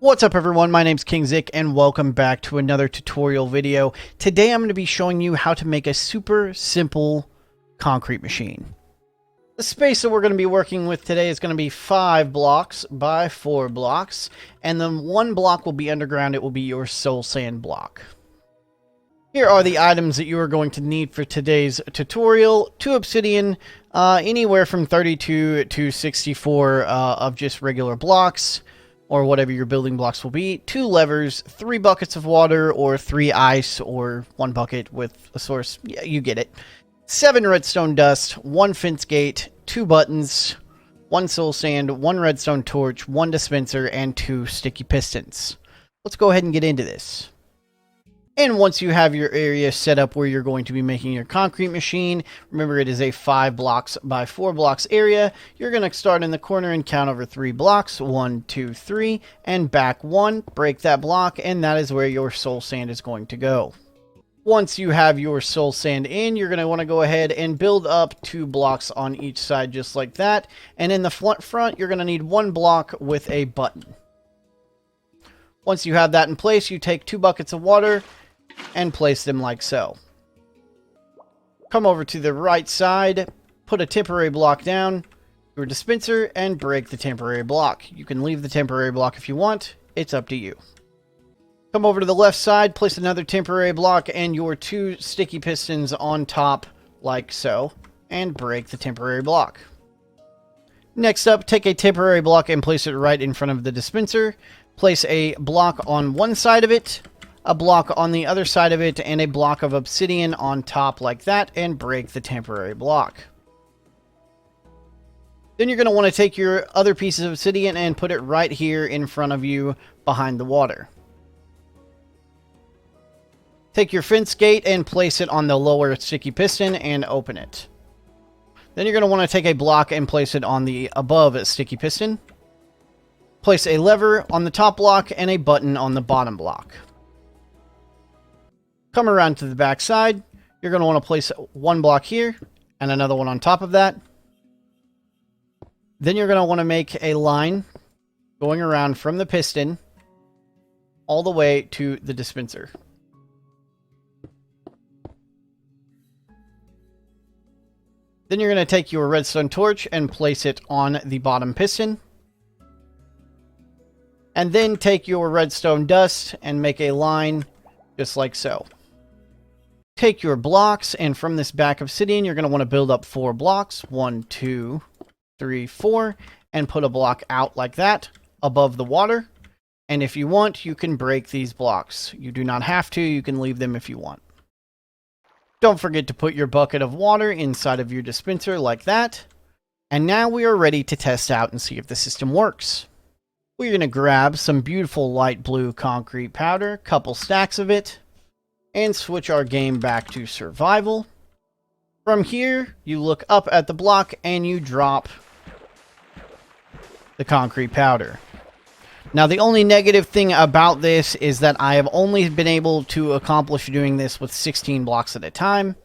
What's up everyone, my name's King Zik and welcome back to another tutorial video. Today I'm going to be showing you how to make a super simple concrete machine. The space that we're going to be working with today is going to be 5 blocks by 4 blocks, and then 1 block will be underground. It will be your soul sand block. Here are the items that you are going to need for today's tutorial. 2 obsidian, anywhere from 32 to 64 of just regular blocks, or whatever your building blocks will be, 2 levers, 3 buckets of water, or 3 ice, or 1 bucket with a source. Yeah, you get it. 7 redstone dust, 1 fence gate, 2 buttons, 1 soul sand, 1 redstone torch, 1 dispenser, and 2 sticky pistons. Let's go ahead and get into this. And once you have your area set up where you're going to be making your concrete machine, remember it is a 5 blocks by 4 blocks area. You're going to start in the corner and count over 3 blocks. 1, 2, 3, and back 1. Break that block, and that is where your soul sand is going to go. Once you have your soul sand in, you're going to want to go ahead and build up 2 blocks on each side just like that. And in the front, you're going to need 1 block with a button. Once you have that in place, you take 2 buckets of water and place them like so. Come over to the right side, put a temporary block down, your dispenser, and break the temporary block. You can leave the temporary block if you want, it's up to you. Come over to the left side, place another temporary block and your 2 sticky pistons on top like so, and break the temporary block. Next up, take a temporary block and place it right in front of the dispenser. Place a block on one side of it, a block on the other side of it, and a block of obsidian on top like that, and break the temporary block. Then you're going to want to take your other pieces of obsidian and put it right here in front of you behind the water. Take your fence gate and place it on the lower sticky piston and open it. Then you're going to want to take a block and place it on the above sticky piston. Place a lever on the top block and a button on the bottom block. Come around to the back side. You're going to want to place 1 block here and another one on top of that. Then you're going to want to make a line going around from the piston all the way to the dispenser. Then you're going to take your redstone torch and place it on the bottom piston. And then take your redstone dust and make a line just like so. Take your blocks, and from this back obsidian, you're going to want to build up 4 blocks. 1, 2, 3, 4, and put a block out like that above the water. And if you want, you can break these blocks. You do not have to. You can leave them if you want. Don't forget to put your bucket of water inside of your dispenser like that. And now we are ready to test out and see if the system works. We're going to grab some beautiful light blue concrete powder, couple stacks of it, and switch our game back to survival. From here, you look up at the block and you drop the concrete powder. Now, the only negative thing about this is that I have only been able to accomplish doing this with 16 blocks at a time.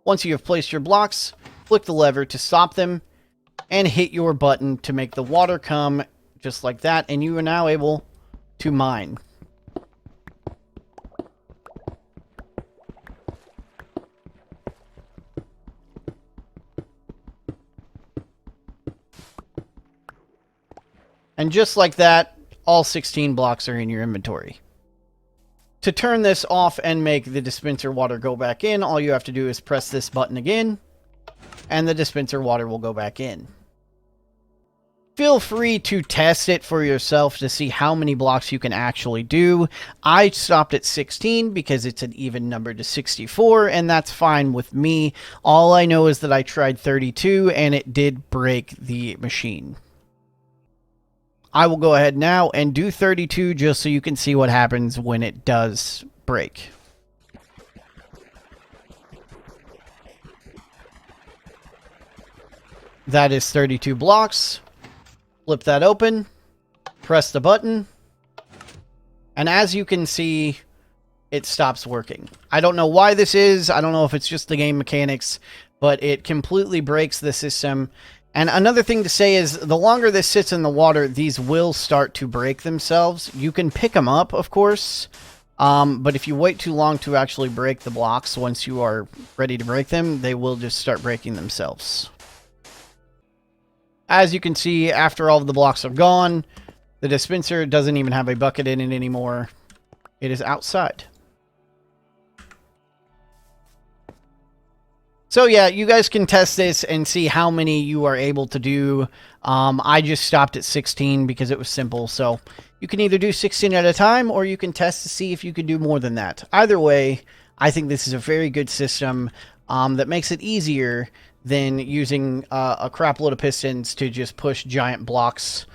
Once you have placed your blocks, flick the lever to stop them, and hit your button to make the water come just like that, and you are now able to mine. And just like that, all 16 blocks are in your inventory. To turn this off and make the dispenser water go back in, all you have to do is press this button again, and the dispenser water will go back in. Feel free to test it for yourself to see how many blocks you can actually do. I stopped at 16 because it's an even number to 64, and that's fine with me. All I know is that I tried 32, and it did break the machine. I will go ahead now and do 32 just so you can see what happens when it does break. That is 32 blocks. Flip that open, press the button, and as you can see, it stops working. I don't know why this is. I don't know if it's just the game mechanics, but it completely breaks the system. And another thing to say is the longer this sits in the water, these will start to break themselves. You can pick them up, of course, but if you wait too long to actually break the blocks, once you are ready to break them, they will just start breaking themselves. As you can see, after all of the blocks are gone, the dispenser doesn't even have a bucket in it anymore. It is outside. So yeah, you guys can test this and see how many you are able to do. I just stopped at 16 because it was simple. So you can either do 16 at a time, or you can test to see if you can do more than that. Either way, I think this is a very good system that makes it easier than using a crap load of pistons to just push giant blocks,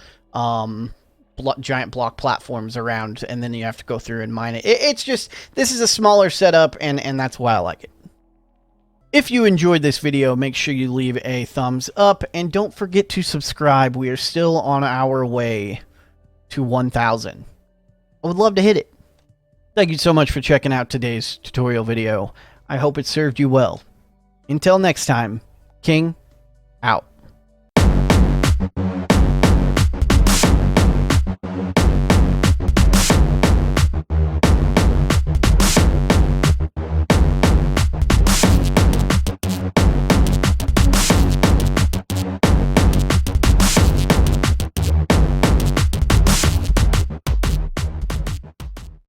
giant block platforms around, and then you have to go through and mine it. It's just, this is a smaller setup, and that's why I like it. If you enjoyed this video, make sure you leave a thumbs up, and don't forget to subscribe. We are still on our way to 1,000. I would love to hit it. Thank you so much for checking out today's tutorial video. I hope it served you well. Until next time, King out.